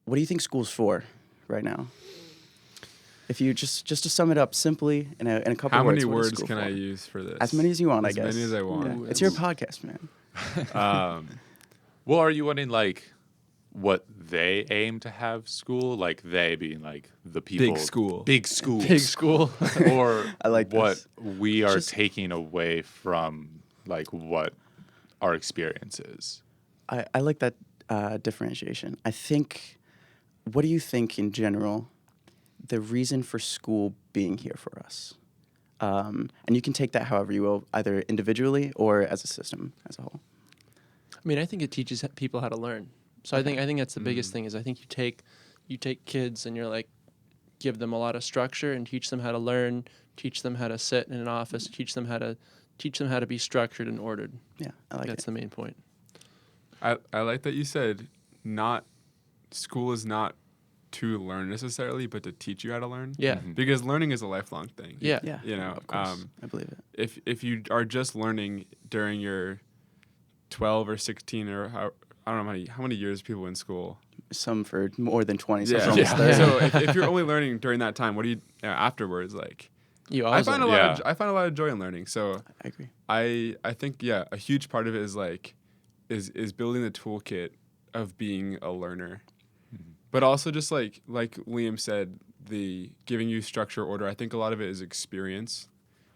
what do you think school's for right now? If you just to sum it up simply in a couple How words. many what is words school can for? I use for this? As many as you want, I guess. As many as I want. Yeah. It's your podcast, man. Well, are you wanting like what they aim to have school, like they being like the people, Big school. big schools, Big school. or I like what this. we are Just- taking away from like what our experience is? I like that differentiation. I think, what do you think in general, the reason for school being here for us? And you can take that however you will, either individually or as a system as a whole. I mean, I think it teaches people how to learn. So I think that's the biggest thing is I think you take kids and you're like, give them a lot of structure and teach them how to learn, teach them how to sit in an office, teach them how to be structured and ordered. Yeah, I like That's it. the main point. I like that you said school is not to learn necessarily, but to teach you how to learn. Yeah. Because learning is a lifelong thing. Yeah. Yeah, You know, of course. I believe it. if you are just learning during your 12 or 16 or I don't know how many years people in school. Some for more than 20, some Yeah. for almost Yeah. 30. So if you're only learning during that time, what do you afterwards like? You I always find a learn. lot. I find a lot of joy in learning. So I agree. I think a huge part of it is like is building the toolkit of being a learner, but also just like Liam said, the giving you structure, order. I think a lot of it is experience,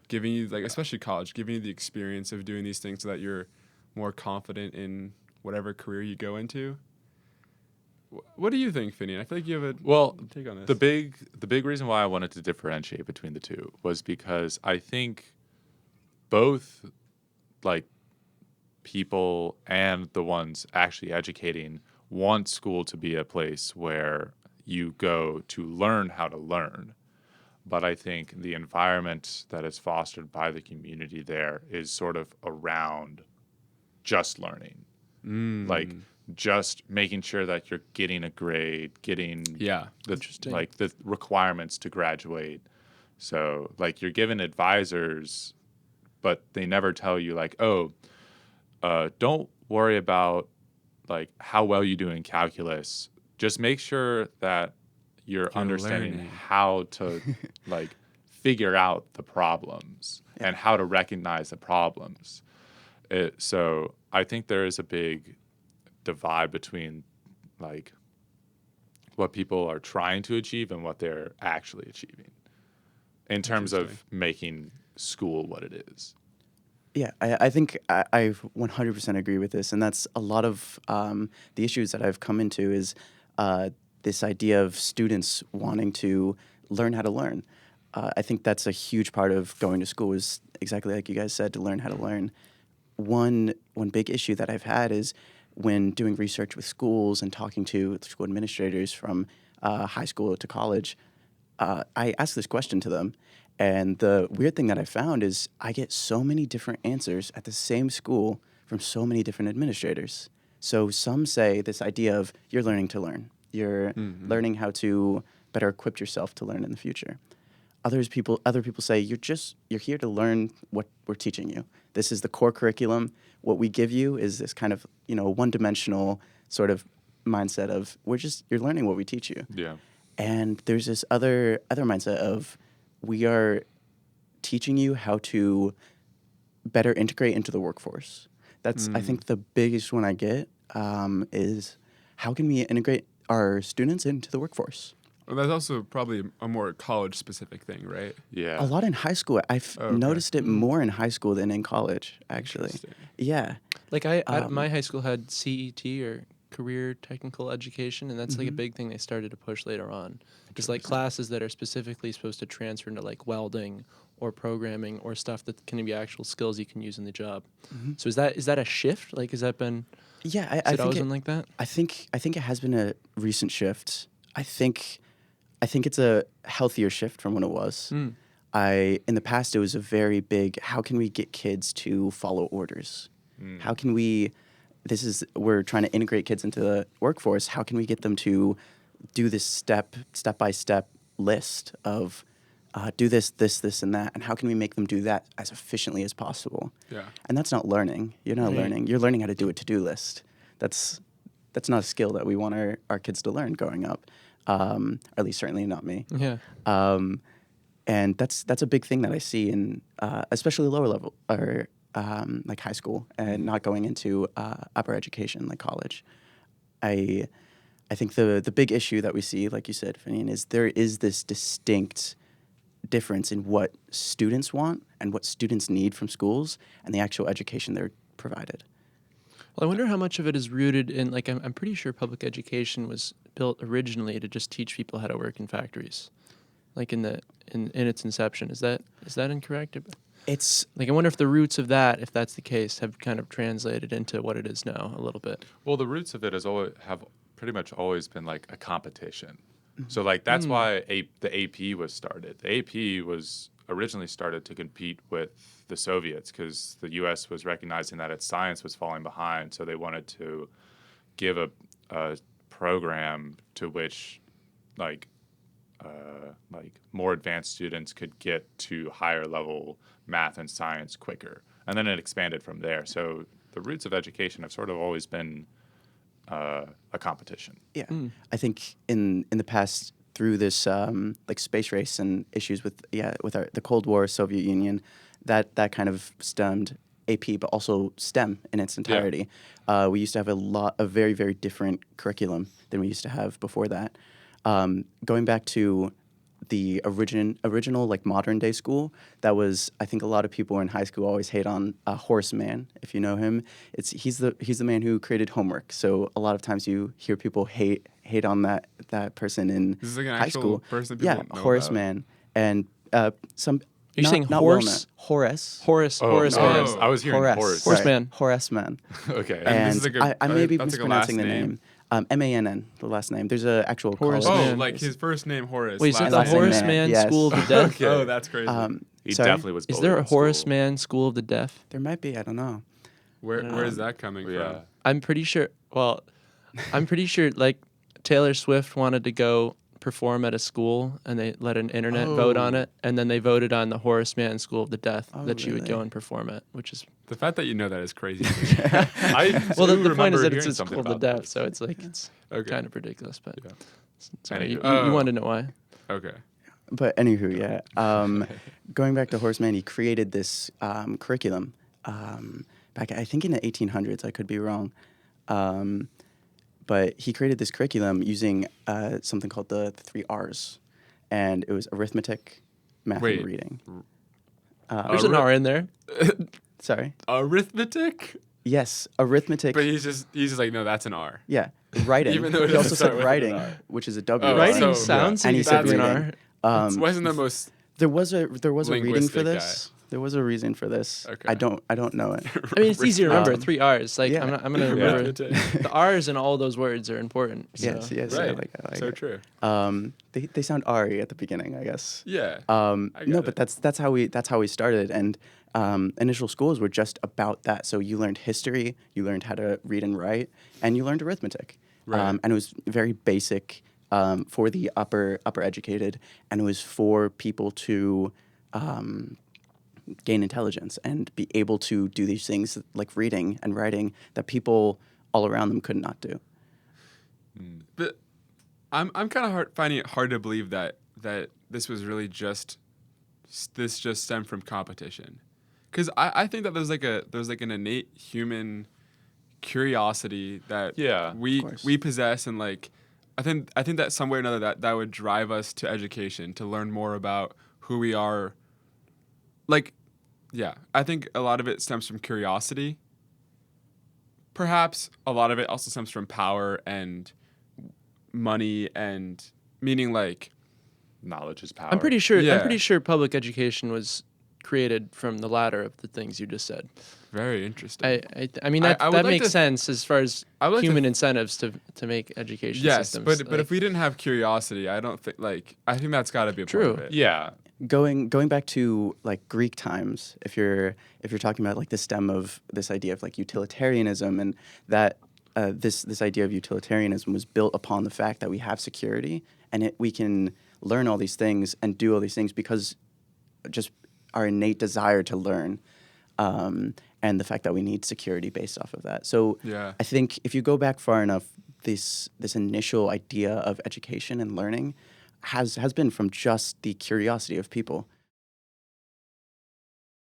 giving you like especially college, giving you the experience of doing these things so that you're more confident in whatever career you go into. What do you think, Finian? I feel like you have a take on this. The big reason why I wanted to differentiate between the two was because I think both like people and the ones actually educating want school to be a place where you go to learn how to learn. But I think the environment that is fostered by the community there is sort of around just learning. Like just making sure that you're getting a grade, getting the requirements to graduate. So like you're given advisors, but they never tell you like, don't worry about like how well you do in calculus. Just make sure that you're understanding learning. how to like figure out the problems and how to recognize the problems. So I think there is a big divide between like what people are trying to achieve and what they're actually achieving in terms of making school what it is. Yeah, I think I 100% agree with this, and that's a lot of the issues that I've come into is this idea of students wanting to learn how to learn. I think that's a huge part of going to school is exactly like you guys said, to learn how to learn. One big issue that I've had is when doing research with schools and talking to school administrators from high school to college, I ask this question to them. And the weird thing that I found is I get so many different answers at the same school from so many different administrators. So some say this idea of you're learning to learn. You're learning how to better equip yourself to learn in the future. Other people say you're here to learn what we're teaching you. This is the core curriculum. What we give you is this kind of, one-dimensional sort of mindset of you're learning what we teach you. Yeah. And there's this other mindset of we are teaching you how to better integrate into the workforce. That's, I think, the biggest one I get is how can we integrate our students into the workforce? Well, that's also probably a more college-specific thing, right? Yeah. A lot in high school. I've noticed it more in high school than in college, actually. Interesting. Yeah. Like my high school had CET or career technical education, and that's like a big thing they started to push later on. Just like classes that are specifically supposed to transfer into like welding or programming or stuff that can be actual skills you can use in the job. So is that a shift? Like has that been? Yeah, I think always been like that. I think it has been a recent shift. I think it's a healthier shift from when it was. In the past it was a very big, how can we get kids to follow orders? How can we're trying to integrate kids into the workforce. How can we get them to do this step-by-step list of do this, and that? And how can we make them do that as efficiently as possible? Yeah. And that's not learning. You're not learning. You're learning how to do a to-do list. that's not a skill that we want our kids to learn growing up, or at least certainly not me. Yeah. And that's a big thing that I see in especially lower level or like high school and not going into upper education like college. I think the big issue that we see, like you said, Finian, is there is this distinct difference in what students want and what students need from schools and the actual education they're provided. Well, I wonder how much of it is rooted in, like, I'm pretty sure public education was built originally to just teach people how to work in factories, like in its inception. Is that incorrect? It's Like, I wonder if the roots of that, if that's the case, have kind of translated into what it is now a little bit. Well, the roots of it have pretty much always been like a competition. So like that's why the AP was started. The AP was originally started to compete with the Soviets because the U.S. was recognizing that its science was falling behind. So they wanted to give a program to which like more advanced students could get to higher level math and science quicker. And then it expanded from there. So the roots of education have sort of always been a competition. Yeah, I think in the past through this like space race and issues with the Cold War, Soviet Union, that kind of stemmed AP, but also STEM in its entirety. We used to have a very, very different curriculum than we used to have before that. Going back to the original like modern day school, that was, I think a lot of people in high school always hate on Horace Mann, if you know him. He's the man who created homework. So a lot of times you hear people hate on that person in This is like an high actual school. person people Yeah, know Horace about. Mann and some. Are you saying not well horse? known. Horace. Horace Oh, Mann. Oh. I was hearing Horace. horse. Horse Sorry, man. Horace Mann. Okay. And And this is like I may be that's like a last mispronouncing the name. Mann, the last name. There's an actual Horace college. Oh, Mann. like his first name Horace. Wait, is it last the last name name Horace Mann, Mann yes. School of the Deaf? Okay. Oh, that's crazy. He Sorry? definitely was. Is bullied there a in Horace school. Mann School of the Deaf? There might be. I don't know. Where is that coming Yeah. from? I'm pretty sure. Well, I'm pretty sure. Like Taylor Swift wanted to go perform at a school, and they let an internet vote on Oh. it, and then they voted on the Horace Mann School of the Deaf Oh, that she would go really? and perform at, which is The fact that you know that is crazy. I well. do The point is remember that it's hearing a something school of the about deaf, this. so it's like it's Okay. kind of ridiculous. But Yeah. sorry, you Oh. want to know why? Okay. But anywho, yeah. Going back to Horace Mann, he created this curriculum back, I think, in the 1800s. I could be wrong. But he created this curriculum using something called the 3 R's. And it was arithmetic, math, Wait. and reading. There's an R in there. Sorry. Arithmetic? Yes, arithmetic. But he's just like, no, that's an R. Yeah, writing. Even though it He also doesn't said start with an writing, R. which is a W. Oh, Writing so- sounds And like he it said could be an reading. R. It wasn't the most. There was a reading for Linguistic this. There was a reason for this. Okay. I don't know it. I mean, it's easy to remember. Um, 3 R's. Like yeah. I'm gonna remember Arithmetic. the R's in all those words are important. So. Yes, Right. I like so it. true. They sound Ari at the beginning, I guess. Yeah. No, got but it. that's how we started, and initial schools were just about that. So you learned history, you learned how to read and write, and you learned arithmetic. Right. And it was very basic for the upper educated, and it was for people to gain intelligence and be able to do these things like reading and writing that people all around them could not do. But I'm kind of finding it hard to believe that this was really just stemmed from competition, because I think that there's like an innate human curiosity that Yeah, we of course. we possess, and like I think that some way or another that would drive us to education, to learn more about who we are. Like, yeah, I think a lot of it stems from curiosity. Perhaps a lot of it also stems from power and money, and meaning like knowledge is power. I'm pretty sure. Yeah. I'm pretty sure public education was created from the latter of the things you just said. very interesting. I mean I that would like makes to- sense as far as I would like to human incentives to make education yes, systems. but if we didn't have curiosity, I don't think I think that's got to be a True. part of it. Yeah. Going back to like Greek times, if you're talking about like the stem of this idea of like utilitarianism, and that this idea of utilitarianism was built upon the fact that we have security, and we can learn all these things and do all these things because just our innate desire to learn, and the fact that we need security based off of that. So Yeah. I think if you go back far enough, this initial idea of education and learning has been from just the curiosity of people.